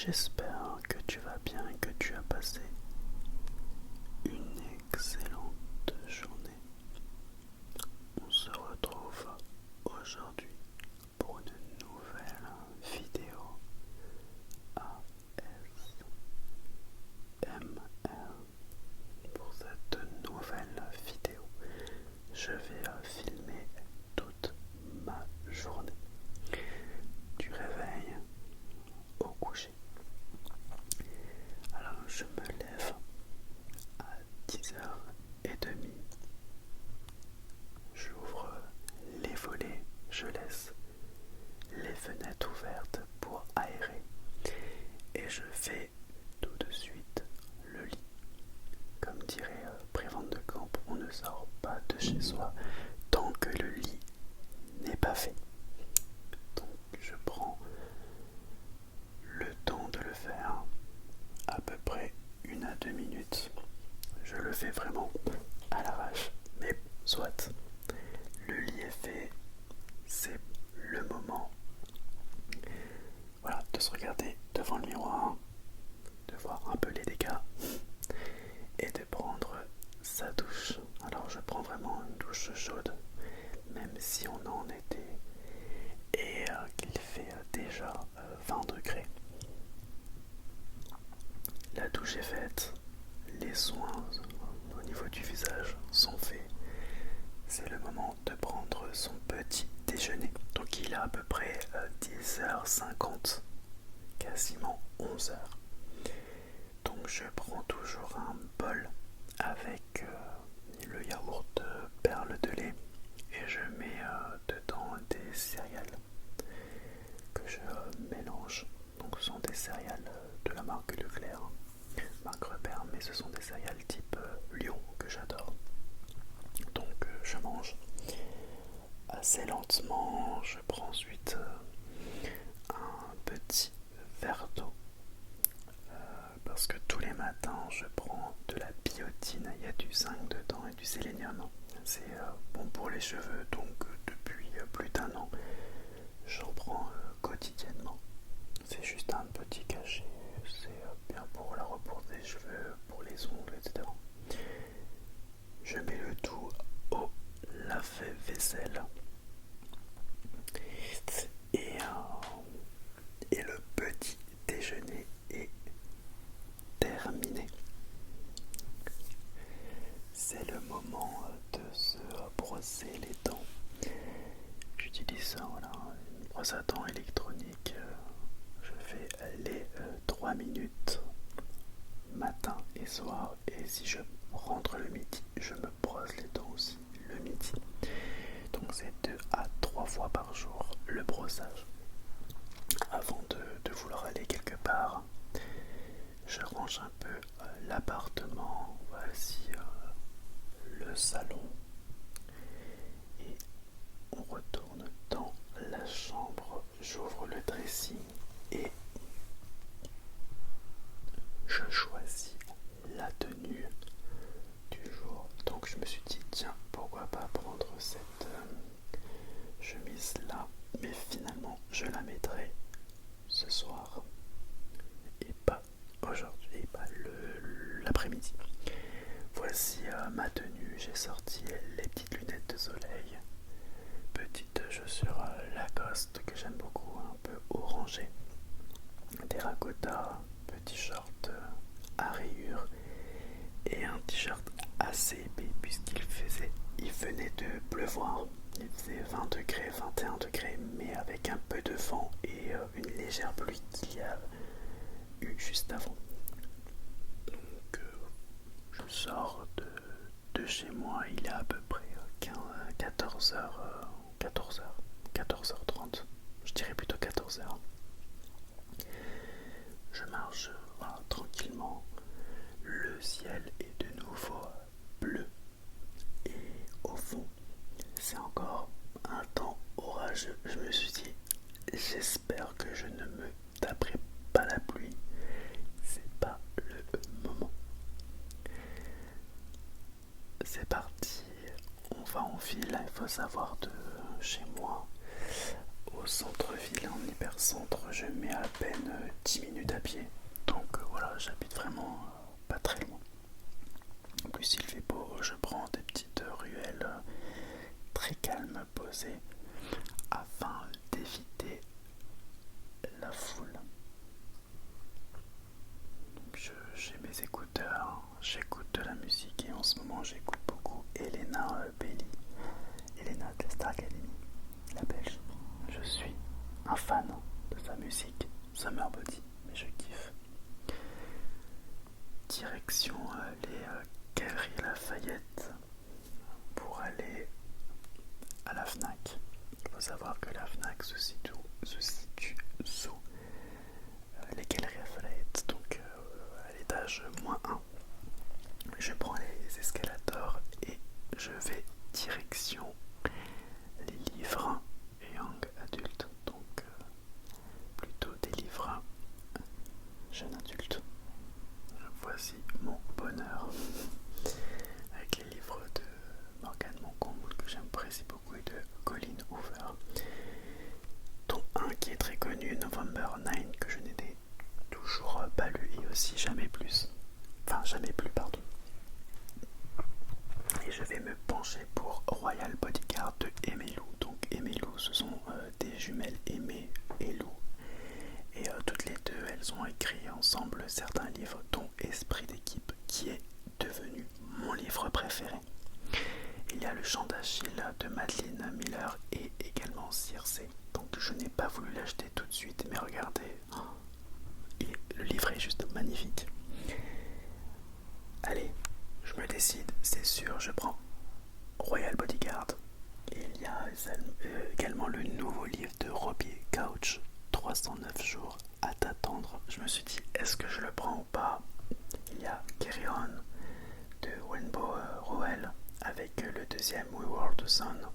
J'espère que tu vas bien et que tu as passé une excellente journée. On se retrouve aujourd'hui pour une nouvelle vidéo ASMR. Pour cette nouvelle vidéo, je vais filmer toute ma journée, du réveil au coucher. Alors je me lève à 10h30. J'ouvre les volets, je laisse les fenêtres ouvertes pour aérer et je fais tout de suite le lit. Comme dirait Prévente de Camp, on ne sort pas de chez soi tant que le lit n'est pas fait. Donc je prends le temps de le faire, à peu près 1 à 2 minutes. Je le fais vraiment à l'arrache, mais soit. Le lit est fait, c'est le moment, voilà, de se regarder devant le miroir, de voir un peu les dégâts et de prendre sa douche. Alors je prends vraiment une douche chaude, même si on est en été et qu'il fait déjà 20 degrés. La douche est faite, les soins au niveau du visage sont faits. C'est le moment de prendre son petit déjeuner. Donc il est à peu près 10h50, quasiment 11h. Donc je prends toujours un bol avec le yaourt perle de lait et je mets dedans des céréales que je mélange. Donc ce sont des céréales de la marque Leclerc, marque Repère, mais ce sont des céréales type Lion que j'adore. Donc je mange assez lentement. Je prends ensuite un petit verre d'eau parce que tous les matins je prends de la biotine. Il y a du zinc dedans et du sélénium. C'est bon pour les cheveux, donc depuis plus d'1 an j'en prends quotidiennement. C'est juste un petit cachet, c'est bien pour la repose des cheveux, pour les ongles, etc. Je mets le tout au lave-vaisselle et le petit déjeuner est terminé. C'est le moment de se brosser les dents. J'utilise une brosse à dents électronique. Je fais les 3 minutes matin et soir, et si je rentre le midi, je me brosse les dents aussi le midi. Donc c'est 2 à 3 fois par jour le brossage. Avant de vouloir aller quelque part, je range un peu l'appartement. Voici le salon et on retourne dans la chambre. J'ouvre le dressing et je choisis la tenue du jour. Donc je me suis dit, tiens, pourquoi pas prendre cette chemise là, mais finalement je la mettrai ce soir et pas aujourd'hui, et pas l'après-midi. Voici ma tenue. J'ai sorti les petites lunettes de soleil, petites chaussures Lacoste que j'aime beaucoup, un peu orangées, terracotta, petit short à rayures et un t-shirt assez épais il venait de pleuvoir. Il faisait 20 degrés, 21 degrés, mais avec un peu de vent et une légère pluie qu'il y a eu juste avant. Donc je sors de chez moi, il est à peu près 14h, 14h30, je dirais plutôt 14h. Je marche tranquillement, le ciel est de nouveau bleu et au fond c'est encore un temps orageux. Je me suis dit, j'espère que je ne me taperai pas la pluie, c'est pas le moment. C'est parti, on va en ville. Il faut savoir, de chez moi au centre-ville, en hypercentre, je mets à peine 10 minutes à pied. j'habite vraiment pas très loin. En plus il fait beau, je prends des petites ruelles très calmes, posées, afin d'éviter la foule. Donc j'ai mes écouteurs, j'écoute de la musique et en ce moment j'écoute beaucoup Elena Belly, Elena de Star Academy, la belge. Je suis un fan de sa musique, Summer Body, mais je kiffe. Direction les Galeries Lafayette pour aller à la FNAC. Il faut savoir que la FNAC se situe sous les Galeries Lafayette, donc à l'étage -1. Je prends les escalators et je vais direction les livres young adultes, donc plutôt des livres jeunes adultes. Voici mon bonheur avec les livres de Morgan Moncombe que j'apprécie beaucoup et de Colleen Hoover, dont un qui est très connu, November 9, que je n'ai toujours pas lu et aussi jamais plus. Enfin, jamais plus, pardon. Et je vais me pencher pour Royal Bodyguard de Aimé Lou. Donc Aimé Lou, ce sont des jumelles Aimé et Lou. Et toutes les deux, elles ont écrit ensemble certains livres, dont Esprit d'équipe, qui est devenu mon livre préféré. Il y a Le Chant d'Achille de Madeline Miller et également Circe. Donc je n'ai pas voulu l'acheter tout de suite, mais regardez, le livre est juste magnifique. Allez, je me décide, c'est sûr, je prends Royal Bodyguard. Et il y a également le nouveau livre de Robbie Couch, 309 jours à t'attendre. Je me suis dit, est-ce que je le prends ou pas? Il y a Carry On de Rainbow Rowell avec le deuxième We Were the Sun.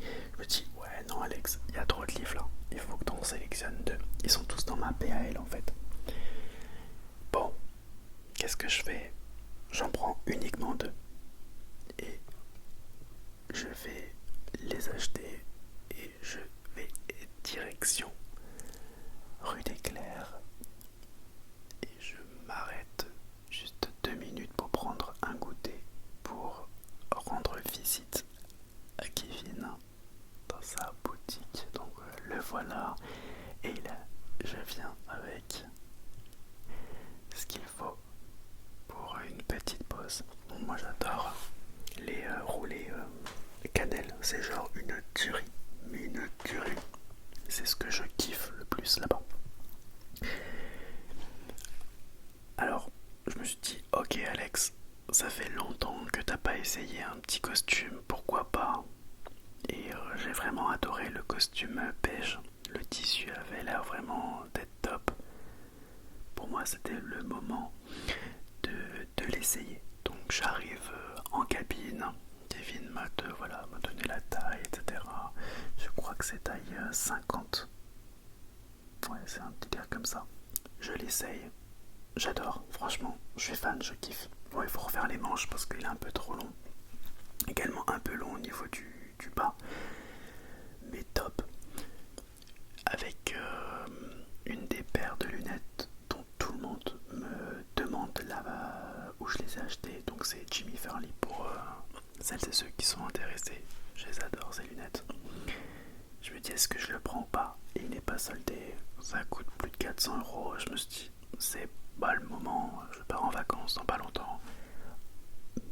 Je me dis, ouais, non, Alex, il y a trop de livres là. Il faut que tu en sélectionnes 2. Ils sont tous dans ma PAL en fait. Bon, qu'est-ce que je fais? J'en prends uniquement 2. Et je vais les acheter et je vais direction rue des Clercs et je m'arrête juste 2 minutes pour prendre un goûter pour rendre visite à Kevin dans sa boutique. Donc le voilà et là je viens avec ce qu'il faut pour une petite pause. Bon, moi j'adore les roulés cannelle, c'est genre une tuerie, mais une tuerie. C'est ce que je kiffe le plus là-bas. Alors, je me suis dit, ok Alex, ça fait longtemps que t'as pas essayé un petit costume, pourquoi pas? Et j'ai vraiment adoré le costume beige. Le tissu avait l'air vraiment d'être top. Pour moi, c'était le moment de l'essayer. Donc j'arrive en cabine. Kevin m'a donné la taille, etc. Je crois que c'est taille 50. Ouais, c'est un petit délire comme ça. Je l'essaye. J'adore, franchement, je suis fan, je kiffe. Bon, il faut refaire les manches parce qu'il est un peu trop long. Également un peu long au niveau du bas. Mais top. Avec une des paires de lunettes dont tout le monde me demande là-bas où je les ai achetées. Donc c'est Jimmy Fairley pour celles et ceux qui sont intéressés. Je les adore ces lunettes. Je me dis est-ce que je le prends ou pas? Et il n'est pas soldé. Ça coûte plus de 400 €. Je me suis dit c'est pas le moment. Je pars en vacances dans pas longtemps.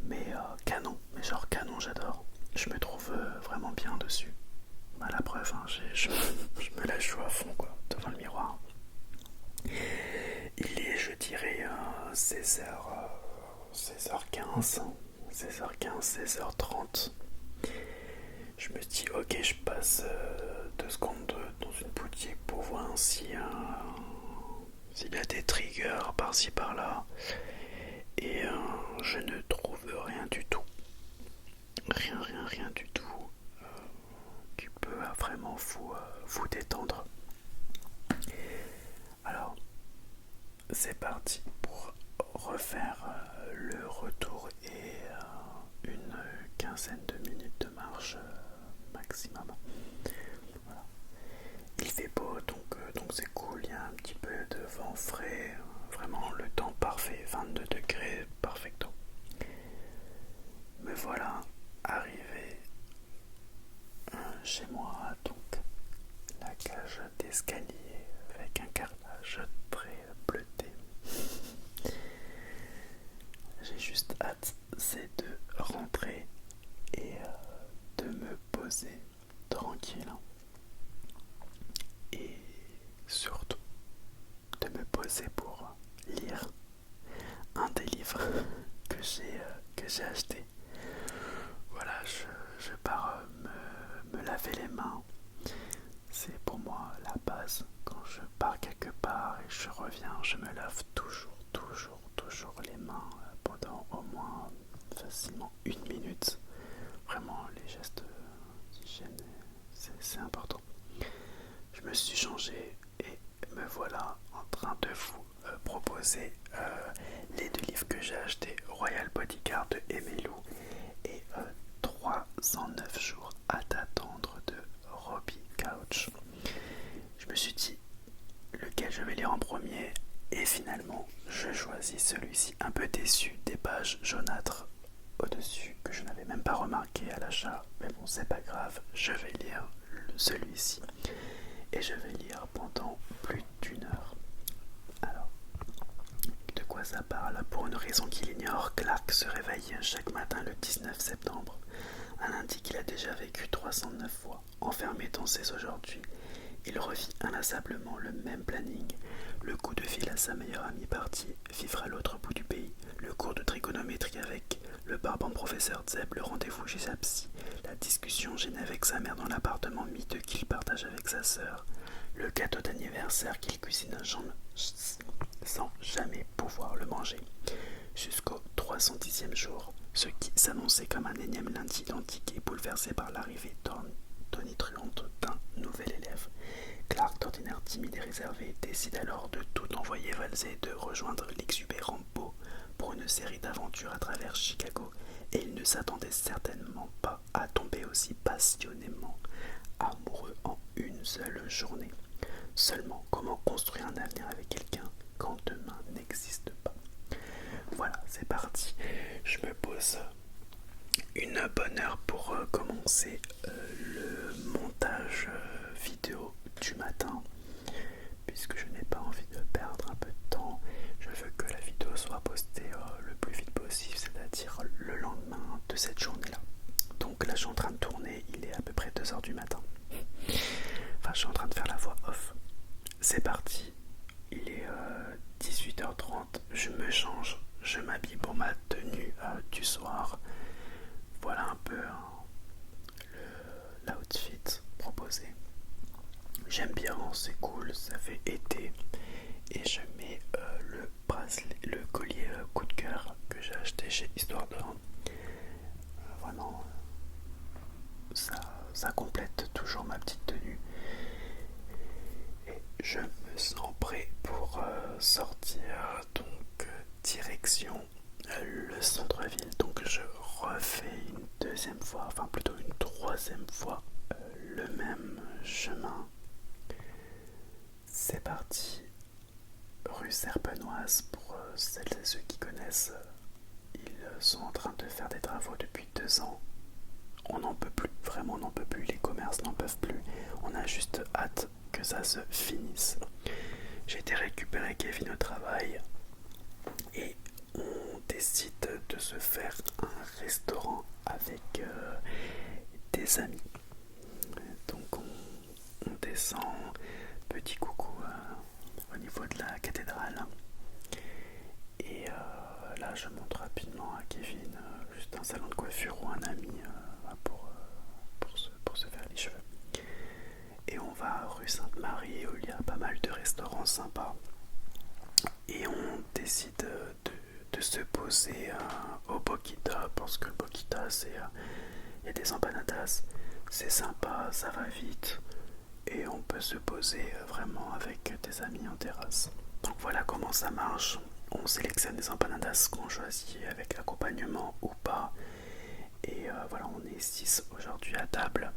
Mais canon. Mais genre canon j'adore. Je me trouve vraiment bien dessus. Bah, la preuve, hein, je me la joue à fond quoi, devant le miroir. Il est, je dirais, 16h15, 16h30. Je me dis, ok, je passe 2 secondes dans une boutique pour voir s'il y a des triggers par-ci par-là. Et je ne trouve rien du tout. Rien du tout. Qui peut vraiment vous détendre. Alors, c'est parti pour refaire le retour et une quinzaine de minutes de marche maximum. Il fait beau donc c'est cool, il y a un petit peu de vent frais, vraiment le temps parfait, 22 degrés, perfecto. Me voilà arrivé chez moi, donc la cage d'escalier avec un carrelage très bleuté. J'ai juste hâte, c'est de rentrer et de me poser tranquille. Et surtout de me poser pour lire un des livres que j'ai acheté. Voilà, je pars me laver les mains. C'est pour moi la base. Quand je pars quelque part et je reviens, je me lave toujours les mains pendant au moins facilement 1 minute. Vraiment, les gestes d'hygiène, c'est important. Je me suis changé et me voilà en train de vous proposer les 2 livres que j'ai achetés, Royal Bodyguard de Emilou et 309 jours à t'attendre de Robbie Couch. Je me suis dit lequel je vais lire en premier et finalement je choisis celui-ci, un peu déçu des pages jaunâtres au-dessus que je n'avais même pas remarqué à l'achat, mais bon, c'est pas grave, je vais lire celui-ci et je vais lire pendant plus d'1 heure. Alors, de quoi ça parle? Pour une raison qu'il ignore, Clark se réveille chaque matin le 19 septembre, un lundi qu'il a déjà vécu 309 fois. Enfermé dans ses aujourd'hui, il revit inlassablement le même planning. Le coup de fil à sa meilleure amie partie, vivre à l'autre bout du pays, le cours de trigonométrie avec le barbant professeur Zeb, le rendez-vous chez sa psy, la discussion gênée avec sa mère dans l'appartement miteux qu'il partage avec sa sœur, le gâteau d'anniversaire qu'il cuisine sans jamais pouvoir le manger, jusqu'au 310e jour, ce qui s'annonçait comme un énième lundi identique et bouleversé par l'arrivée tonitruante d'un nouvel élève. Clark, d'ordinaire timide et réservé, décide alors de tout envoyer valser et de rejoindre l'exubérant Beau pour une série d'aventures à travers Chicago, et il ne s'attendait certainement pas à tomber aussi passionnément amoureux en une seule journée. Seulement, comment construire un avenir avec quelqu'un quand demain n'existe pas? Voilà, c'est parti. Je me pose une bonne heure pour commencer le montage vidéo du matin, puisque je n'ai pas envie de perdre un peu de temps. Je veux que la vidéo soit postée le plus vite possible, c'est-à-dire le lendemain de cette journée-là. Donc là, je suis en train de tourner, il est à peu près 2h du matin. Enfin, je suis en train de faire la voix off. C'est parti, il est 18h30, je me change, je m'habille pour ma tenue du soir. Voilà un peu l'outfit proposé. J'aime bien, c'est cool, ça fait été. Et je mets le bracelet, le collier coup de cœur que j'ai acheté chez Histoire d'Or. Vraiment, ça complète toujours ma petite tenue. Et je me sens prêt pour sortir, donc direction le centre-ville. Donc je refais une deuxième fois, enfin plutôt une troisième fois, le même chemin. C'est parti, rue Serpenoise. Pour celles et ceux qui connaissent, ils sont en train de faire des travaux depuis 2 ans. On n'en peut plus, vraiment on n'en peut plus, les commerces n'en peuvent plus. On a juste hâte que ça se finisse. J'ai été récupérer Kevin au travail et on décide de se faire un restaurant avec des amis. Donc on descend, petit coucou au niveau de la cathédrale. Et là je montre rapidement à Kevin juste un salon de coiffure ou un ami pour se faire les cheveux. Et on va rue Sainte-Marie où il y a pas mal de restaurants sympas. Et on décide de se poser au Boquita, parce que le Boquita, il y a des empanadas, c'est sympa, ça va vite, et on peut se poser vraiment avec des amis en terrasse. Donc voilà comment ça marche. On sélectionne des empanadas qu'on choisit avec accompagnement ou pas. Et voilà, on est 6 aujourd'hui à table.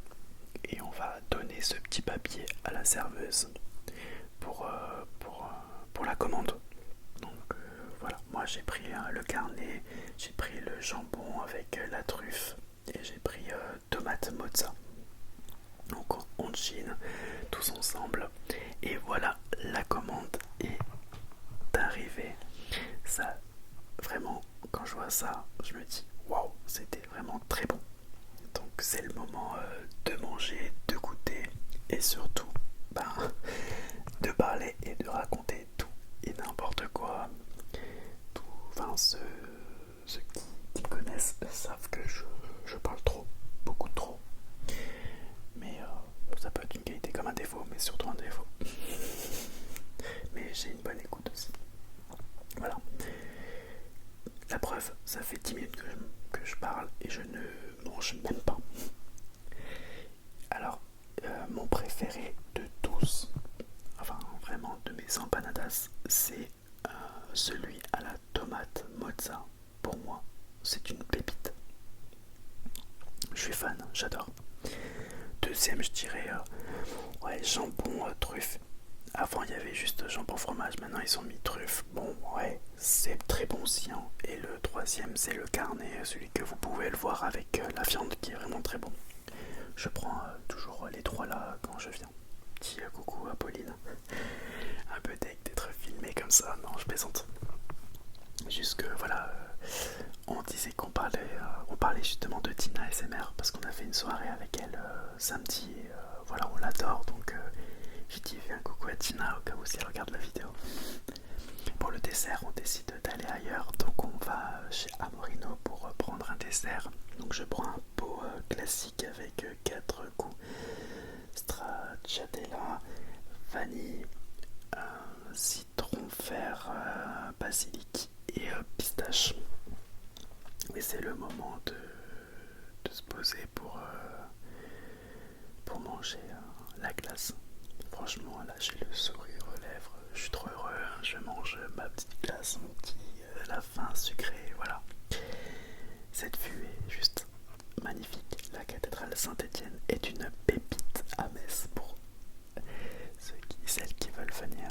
Et on va donner ce petit papier à la serveuse pour la commande. Donc j'ai pris le carnet, j'ai pris le jambon avec la truffe et j'ai pris tomate mozza. Donc on chine tous ensemble et voilà, la commande est arrivée. Ça, vraiment, quand je vois ça, je me dis waouh, c'était vraiment très bon. Donc c'est le moment de manger, de goûter et surtout ben, de parler et de raconter tout et n'importe quoi. Tout, enfin ceux qui me connaissent savent que je parle trop, beaucoup trop. Mais ça peut être une qualité comme un défaut, mais surtout un défaut. Mais j'ai une bonne écoute aussi. Voilà. La preuve, ça fait 10 minutes que je parle et je ne mange même pas. Alors, mon préféré de tous, enfin vraiment de mes empanadas, c'est celui à la tomate mozza. Pour moi, c'est une pépite. Je suis fan, j'adore. Deuxième, je dirais ouais, jambon, truffe. Avant, il y avait juste jambon fromage. Maintenant, ils ont mis truffe. Bon, ouais, c'est très bon aussi. Hein. Et le troisième, c'est le carnet, celui que vous pouvez le voir avec la viande qui est vraiment très bon. Je prends toujours les trois là quand je viens. Petit coucou à Pauline. Un peu d'être filmé comme ça. Non, je plaisante. Juste que voilà, on disait qu'on parlait justement de Tina SMR parce qu'on a fait une soirée avec elle samedi et voilà, on l'adore donc j'ai dit fais un coucou à Tina au cas où si elle regarde la vidéo. Pour le dessert, on décide d'aller ailleurs, donc on va chez Amorino pour prendre un dessert. Donc je prends un pot classique avec 4 goûts: stracciatella, vanille, citron vert, basilic et pistache. Et c'est le moment de se poser pour manger la glace. Franchement, là j'ai le sourire aux lèvres, je suis trop heureux, je mange ma petite glace, mon petit la fin sucrée, voilà. Cette vue est juste magnifique. La cathédrale Saint-Étienne est une pépite à Metz pour celles qui veulent venir.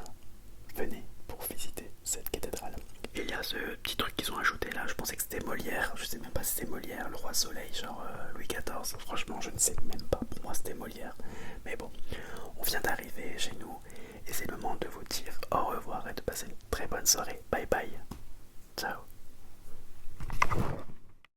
Venez pour visiter cette cathédrale. Et il y a ce petit truc qu'ils ont ajouté là, je pensais que c'était Molière, je sais même pas si c'était Molière, le roi soleil, genre Louis XIV, franchement je ne sais même pas, pour moi c'était Molière. Mais bon, on vient d'arriver chez nous et c'est le moment de vous dire au revoir et de passer une très bonne soirée. Bye bye. Ciao.